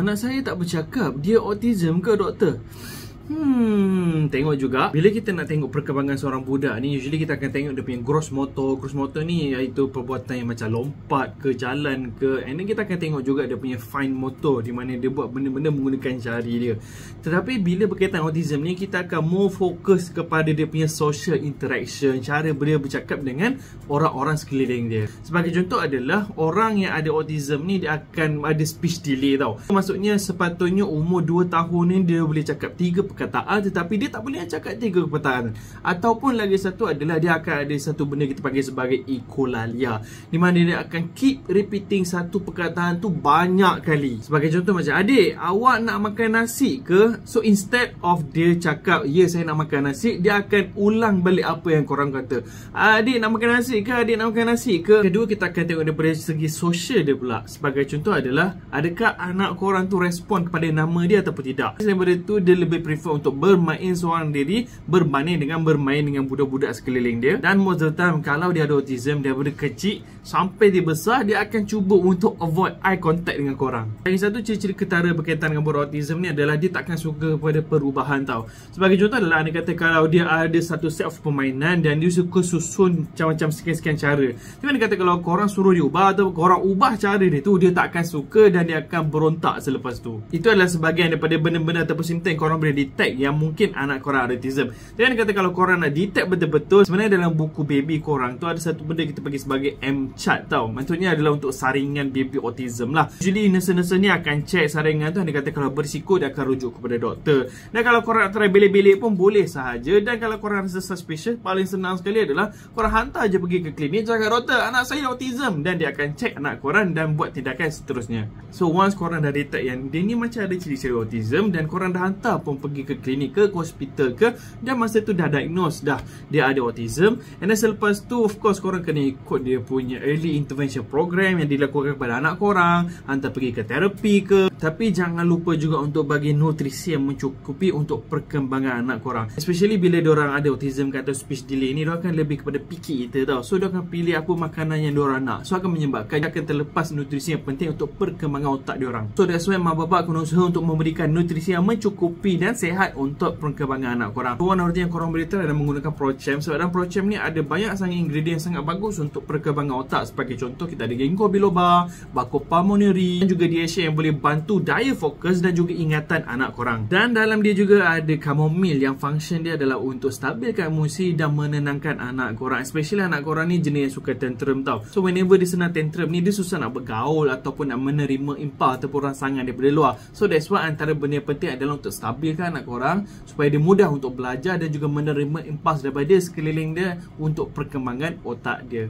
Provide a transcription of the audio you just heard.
Anak saya tak bercakap, dia autism ke doktor? Tengok juga. Bila kita nak tengok perkembangan seorang budak ni, usually kita akan tengok dia punya gross motor. Gross motor ni iaitu perbuatan yang macam lompat ke, jalan ke. And then kita akan tengok juga dia punya fine motor, di mana dia buat benda-benda menggunakan jari dia. Tetapi bila berkaitan autism ni, kita akan more fokus kepada dia punya social interaction, cara dia bercakap dengan orang-orang sekeliling dia. Sebagai contoh adalah orang yang ada autism ni, dia akan ada speech delay tau. Maksudnya sepatutnya umur 2 tahun ni dia boleh cakap 3 perkataan, tetapi dia tak boleh cakap 3 perkataan. Ataupun lagi satu adalah dia akan ada satu benda kita panggil sebagai echolalia, di mana dia akan keep repeating satu perkataan tu banyak kali. Sebagai contoh macam, adik, awak nak makan nasi ke? So instead of dia cakap, ya saya nak makan nasi, dia akan ulang balik apa yang korang kata. Adik nak makan nasi ke? Adik nak makan nasi ke? Kedua, kita akan tengok daripada segi sosial dia pula. Sebagai contoh adalah, adakah anak korang tu respon kepada nama dia ataupun tidak? Daripada tu, dia lebih prefer untuk bermain seorang diri berbanding dengan bermain dengan budak-budak sekeliling dia. Dan most of the time, kalau dia ada autism, daripada kecil sampai dia besar, dia akan cuba untuk avoid eye contact dengan korang. Lagi satu ciri-ciri ketara berkaitan dengan budak autism ni adalah dia takkan suka kepada perubahan tau. Sebagai contoh adalah, anda kata kalau dia ada satu set of permainan dan dia suka susun macam-macam sekian-sekian cara. Tapi anda kata kalau korang suruh dia ubah atau korang ubah cara dia tu, dia takkan suka dan dia akan berontak selepas tu. Itu adalah sebahagian daripada benda-benda ataupun simptom yang korang boleh detect yang mungkin anak korang ada autism. Jadi anda kata kalau korang nak detect betul-betul, sebenarnya dalam buku baby korang tu ada satu benda kita panggil sebagai M-chart tau. Maksudnya adalah untuk saringan baby autism lah. Usually nurse-nurse ni akan check saringan tu. Anda kata kalau berisiko, dia akan rujuk kepada doktor. Dan kalau korang nak try belik-belik pun boleh sahaja. Dan kalau korang rasa suspicious, paling senang sekali adalah korang hantar je pergi ke klinik, cakap, doktor, anak saya autism, dan dia akan check anak korang dan buat tindakan seterusnya. So once korang dah detect yang dia ni macam ada ciri-ciri autism dan korang dah hantar pun pergi ke klinik ke hospital ke, dan masa tu dah diagnose dah dia ada autism, and then selepas tu of course korang kena ikut dia punya early intervention program yang dilakukan kepada anak korang, hantar pergi ke terapi ke. Tapi jangan lupa juga untuk bagi nutrisi yang mencukupi untuk perkembangan anak korang, especially bila diorang ada autism atau speech delay ni. Diorang akan lebih kepada picky eater tau. So diorang akan pilih apa makanan yang diorang nak, so akan menyebabkan dia akan terlepas nutrisi yang penting untuk perkembangan otak diorang. So that's why mak bapak kena usaha untuk memberikan nutrisi yang mencukupi dan sehat untuk perkembangan anak korang. One of the yang korang boleh try adalah menggunakan Prochem. Sebab dalam Prochem ni ada banyak sangat ingredient yang sangat bagus untuk perkembangan otak. Sebagai contoh, kita ada ginkgo biloba, bacopa moneri, dan juga DHA yang boleh bantu daya fokus dan juga ingatan anak korang. Dan dalam dia juga ada chamomile yang function dia adalah untuk stabilkan emosi dan menenangkan anak korang. Especially anak korang ni jenis yang suka tantrum tau. So whenever dia senang tantrum ni, dia susah nak bergaul ataupun nak menerima impas ataupun rangsangan daripada luar. So that's why antara benda yang penting adalah untuk stabilkan anak korang supaya dia mudah untuk belajar dan juga menerima impas daripada sekeliling dia untuk perkembangan otak dia.